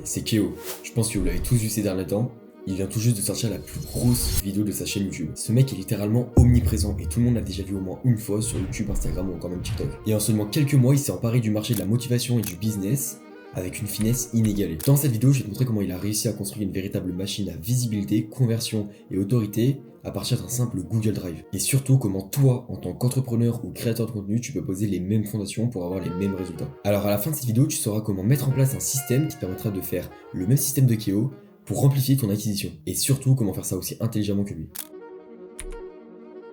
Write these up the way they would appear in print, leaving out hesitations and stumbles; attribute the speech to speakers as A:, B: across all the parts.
A: c'est Keo. Je pense que vous l'avez tous vu ces derniers temps. Il vient tout juste de sortir la plus grosse vidéo de sa chaîne YouTube. Ce mec est littéralement omniprésent et tout le monde l'a déjà vu au moins une fois sur YouTube, Instagram ou encore même TikTok. Et en seulement quelques mois, il s'est emparé du marché de la motivation et du business avec une finesse inégalée. Dans cette vidéo, je vais te montrer comment il a réussi à construire une véritable machine à visibilité, conversion et autorité à partir d'un simple Google Drive. Et surtout, comment toi, en tant qu'entrepreneur ou créateur de contenu, tu peux poser les mêmes fondations pour avoir les mêmes résultats. Alors à la fin de cette vidéo, tu sauras comment mettre en place un système qui te permettra de faire le même système de Keo pour amplifier ton acquisition. Et surtout, comment faire ça aussi intelligemment que lui.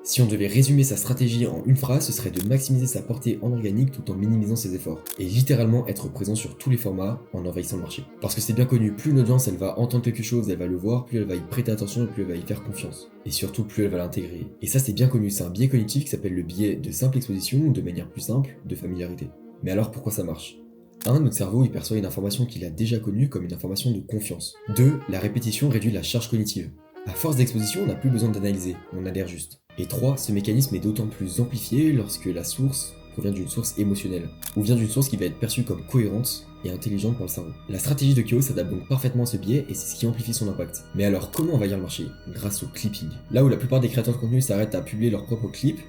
A: Si on devait résumer sa stratégie en une phrase, ce serait de maximiser sa portée en organique tout en minimisant ses efforts. Et littéralement être présent sur tous les formats en envahissant le marché. Parce que c'est bien connu, plus une audience elle va entendre quelque chose, elle va le voir, plus elle va y prêter attention et plus elle va y faire confiance. Et surtout, plus elle va l'intégrer. Et ça c'est bien connu, c'est un biais cognitif qui s'appelle le biais de simple exposition ou de manière plus simple, de familiarité. Mais alors pourquoi ça marche ? 1. Notre cerveau il perçoit une information qu'il a déjà connue comme une information de confiance. 2. La répétition réduit la charge cognitive. À force d'exposition, on n'a plus besoin d'analyser, on adhère juste. Et 3. Ce mécanisme est d'autant plus amplifié lorsque la source provient d'une source émotionnelle, ou vient d'une source qui va être perçue comme cohérente et intelligente pour le cerveau. La stratégie de Keo s'adapte donc parfaitement à ce biais et c'est ce qui amplifie son impact. Mais alors, comment envahir le marché ? Grâce au clipping. Là où la plupart des créateurs de contenu s'arrêtent à publier leurs propres clips,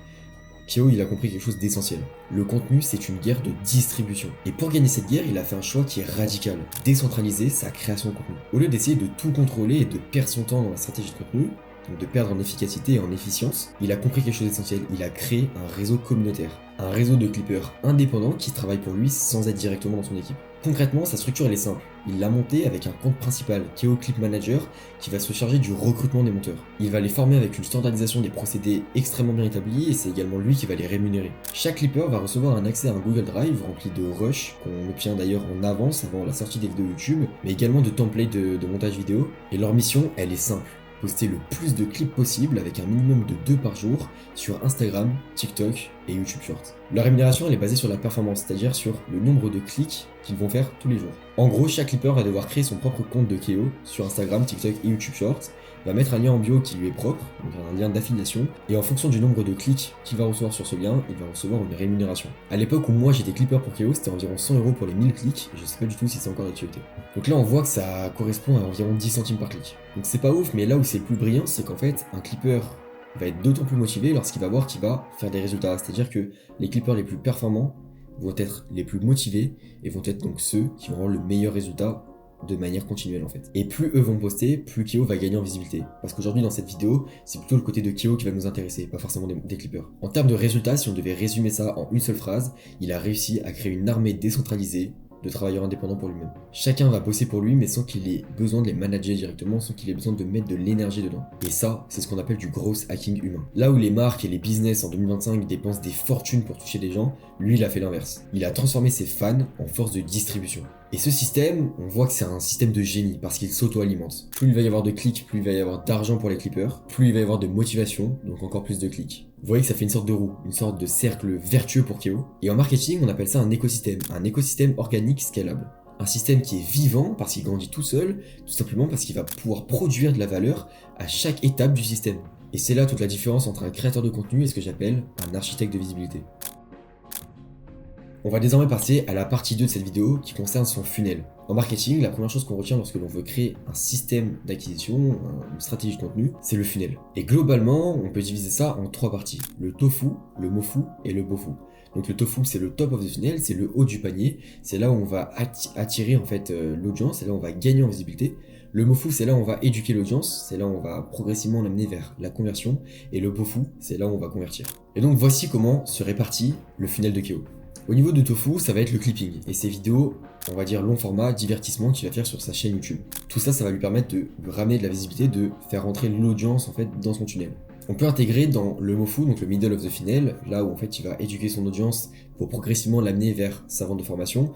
A: Keo il a compris quelque chose d'essentiel. Le contenu c'est une guerre de distribution. Et pour gagner cette guerre, il a fait un choix qui est radical. Décentraliser sa création de contenu. Au lieu d'essayer de tout contrôler et de perdre son temps dans la stratégie de contenu, donc de perdre en efficacité et en efficience, il a compris quelque chose d'essentiel. Il a créé un réseau communautaire. Un réseau de clippers indépendants qui travaillent pour lui sans être directement dans son équipe. Concrètement, sa structure elle est simple. Il l'a montée avec un compte principal, Keo Clip Manager, qui va se charger du recrutement des monteurs. Il va les former avec une standardisation des procédés extrêmement bien établis et c'est également lui qui va les rémunérer. Chaque clipper va recevoir un accès à un Google Drive rempli de rush, qu'on obtient d'ailleurs en avance avant la sortie des vidéos YouTube, mais également de templates de montage vidéo. Et leur mission, elle est simple. Poster le plus de clips possible avec un minimum de 2 par jour sur Instagram, TikTok et YouTube Shorts. La rémunération elle est basée sur la performance, c'est-à-dire sur le nombre de clics qu'ils vont faire tous les jours. En gros, chaque clipper va devoir créer son propre compte de Keo sur Instagram, TikTok et YouTube Shorts, va mettre un lien en bio qui lui est propre, donc un lien d'affiliation, et en fonction du nombre de clics qu'il va recevoir sur ce lien, il va recevoir une rémunération. À l'époque où moi j'étais clipper pour Keo, c'était environ 100 € pour les 1000 clics, et je sais pas du tout si c'est encore d'actualité. Donc là on voit que ça correspond à environ 10 centimes par clic. Donc c'est pas ouf, mais là où c'est le plus brillant, c'est qu'en fait, un clipper va être d'autant plus motivé lorsqu'il va voir qu'il va faire des résultats. C'est-à-dire que les clippers les plus performants vont être les plus motivés et vont être donc ceux qui vont avoir le meilleur résultat de manière continuelle en fait. Et plus eux vont poster, plus Keo va gagner en visibilité. Parce qu'aujourd'hui dans cette vidéo, c'est plutôt le côté de Keo qui va nous intéresser, pas forcément des clippers. En termes de résultats, si on devait résumer ça en une seule phrase, il a réussi à créer une armée décentralisée de travailleurs indépendants pour lui-même. Chacun va bosser pour lui mais sans qu'il ait besoin de les manager directement, sans qu'il ait besoin de mettre de l'énergie dedans. Et ça, c'est ce qu'on appelle du growth hacking humain. Là où les marques et les business en 2025 dépensent des fortunes pour toucher des gens, lui il a fait l'inverse. Il a transformé ses fans en force de distribution. Et ce système, on voit que c'est un système de génie parce qu'il s'auto-alimente. Plus il va y avoir de clics, plus il va y avoir d'argent pour les clippers, plus il va y avoir de motivation, donc encore plus de clics. Vous voyez que ça fait une sorte de roue, une sorte de cercle vertueux pour Keo. Et en marketing, on appelle ça un écosystème organique scalable. Un système qui est vivant parce qu'il grandit tout seul, tout simplement parce qu'il va pouvoir produire de la valeur à chaque étape du système. Et c'est là toute la différence entre un créateur de contenu et ce que j'appelle un architecte de visibilité. On va désormais passer à la partie 2 de cette vidéo qui concerne son funnel. En marketing, la première chose qu'on retient lorsque l'on veut créer un système d'acquisition, une stratégie de contenu, c'est le funnel. Et globalement, on peut diviser ça en 3 parties. Le tofu, le mofu et le bofu. Donc le tofu, c'est le top of the funnel, c'est le haut du panier. C'est là où on va attirer en fait l'audience, c'est là où on va gagner en visibilité. Le mofu, c'est là où on va éduquer l'audience, c'est là où on va progressivement l'amener vers la conversion. Et le bofu, c'est là où on va convertir. Et donc voici comment se répartit le funnel de Keo. Au niveau de Tofu, ça va être le clipping et ses vidéos, on va dire long format, divertissement qu'il va faire sur sa chaîne YouTube. Tout ça, ça va lui permettre de ramener de la visibilité, de faire rentrer l'audience en fait dans son tunnel. On peut intégrer dans le mofu, donc le middle of the funnel, là où en fait il va éduquer son audience pour progressivement l'amener vers sa vente de formation.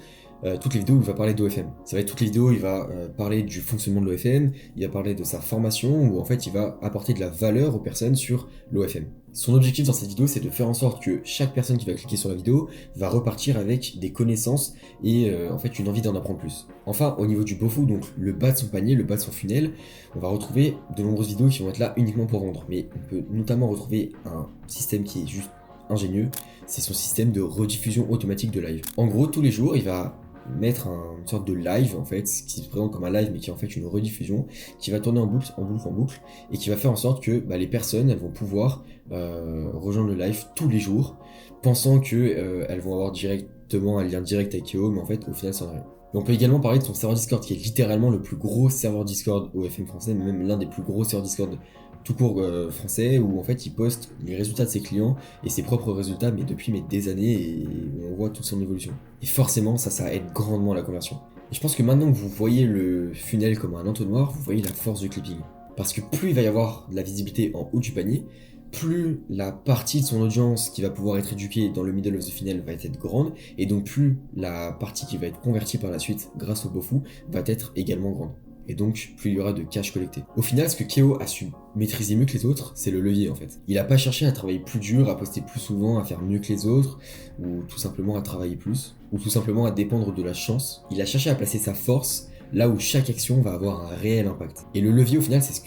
A: Toutes les vidéos où il va parler d'OFM. Ça va être toutes les vidéos où il va parler du fonctionnement de l'OFM, il va parler de sa formation, où en fait il va apporter de la valeur aux personnes sur l'OFM. Son objectif dans cette vidéo, c'est de faire en sorte que chaque personne qui va cliquer sur la vidéo va repartir avec des connaissances et en fait une envie d'en apprendre plus. Enfin, au niveau du bofu, donc le bas de son panier, le bas de son funnel, on va retrouver de nombreuses vidéos qui vont être là uniquement pour vendre. Mais on peut notamment retrouver un système qui est juste ingénieux, c'est son système de rediffusion automatique de live. En gros, tous les jours, il va mettre une sorte de live en fait, qui se présente comme un live mais qui est en fait une rediffusion, qui va tourner en boucle, en boucle, en boucle, et qui va faire en sorte que les personnes elles vont pouvoir rejoindre le live tous les jours, pensant que elles vont avoir directement un lien direct avec Kyo, mais en fait au final ça n'en est rien. Et on peut également parler de son serveur Discord qui est littéralement le plus gros serveur Discord au FM français, mais même l'un des plus gros serveurs Discord tout court français, où en fait il poste les résultats de ses clients et ses propres résultats, mais depuis des années, et on voit toute son évolution. Et forcément ça aide grandement à la conversion. Et je pense que maintenant que vous voyez le funnel comme un entonnoir, vous voyez la force du clipping. Parce que plus il va y avoir de la visibilité en haut du panier, plus la partie de son audience qui va pouvoir être éduquée dans le middle of the funnel va être grande, et donc plus la partie qui va être convertie par la suite grâce au Bofu va être également grande. Et donc, plus il y aura de cash collecté. Au final, ce que Keo a su maîtriser mieux que les autres, c'est le levier en fait. Il n'a pas cherché à travailler plus dur, à poster plus souvent, à faire mieux que les autres, ou tout simplement à travailler plus, ou tout simplement à dépendre de la chance. Il a cherché à placer sa force là où chaque action va avoir un réel impact. Et le levier au final, c'est ce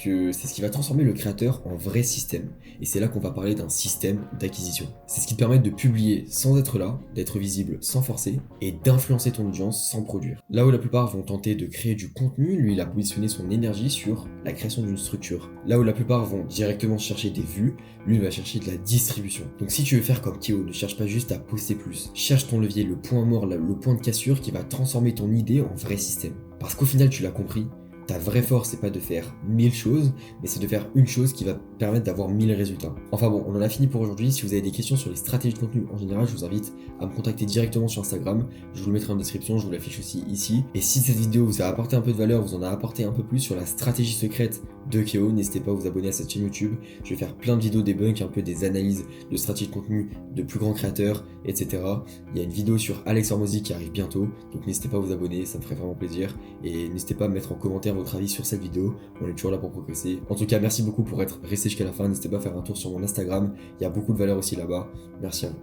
A: qui va transformer le créateur en vrai système. Et c'est là qu'on va parler d'un système d'acquisition. C'est ce qui te permet de publier sans être là, d'être visible sans forcer, et d'influencer ton audience sans produire. Là où la plupart vont tenter de créer du contenu, lui il a positionné son énergie sur la création d'une structure. Là où la plupart vont directement chercher des vues, lui il va chercher de la distribution. Donc si tu veux faire comme Keo, ne cherche pas juste à poster plus. Cherche ton levier, le point mort, le point de cassure qui va transformer ton idée en vrai système. Parce qu'au final, tu l'as compris, ta vraie force, c'est pas de faire 1000 choses, mais c'est de faire une chose qui va permettre d'avoir 1000 résultats. Enfin bon, on en a fini pour aujourd'hui. Si vous avez des questions sur les stratégies de contenu en général, je vous invite à me contacter directement sur Instagram. Je vous le mettrai en description, je vous l'affiche aussi ici. Et si cette vidéo vous a apporté un peu de valeur, vous en a apporté un peu plus sur la stratégie secrète de Keo, n'hésitez pas à vous abonner à cette chaîne YouTube. Je vais faire plein de vidéos debunk, un peu des analyses de stratégies de contenu de plus grands créateurs, etc. Il y a une vidéo sur Alex Hormozy qui arrive bientôt, donc n'hésitez pas à vous abonner, ça me ferait vraiment plaisir. Et n'hésitez pas à mettre en commentaire votre avis sur cette vidéo, on est toujours là pour progresser. En tout cas, merci beaucoup pour être resté jusqu'à la fin, n'hésitez pas à faire un tour sur mon Instagram, il y a beaucoup de valeur aussi là-bas. Merci à vous.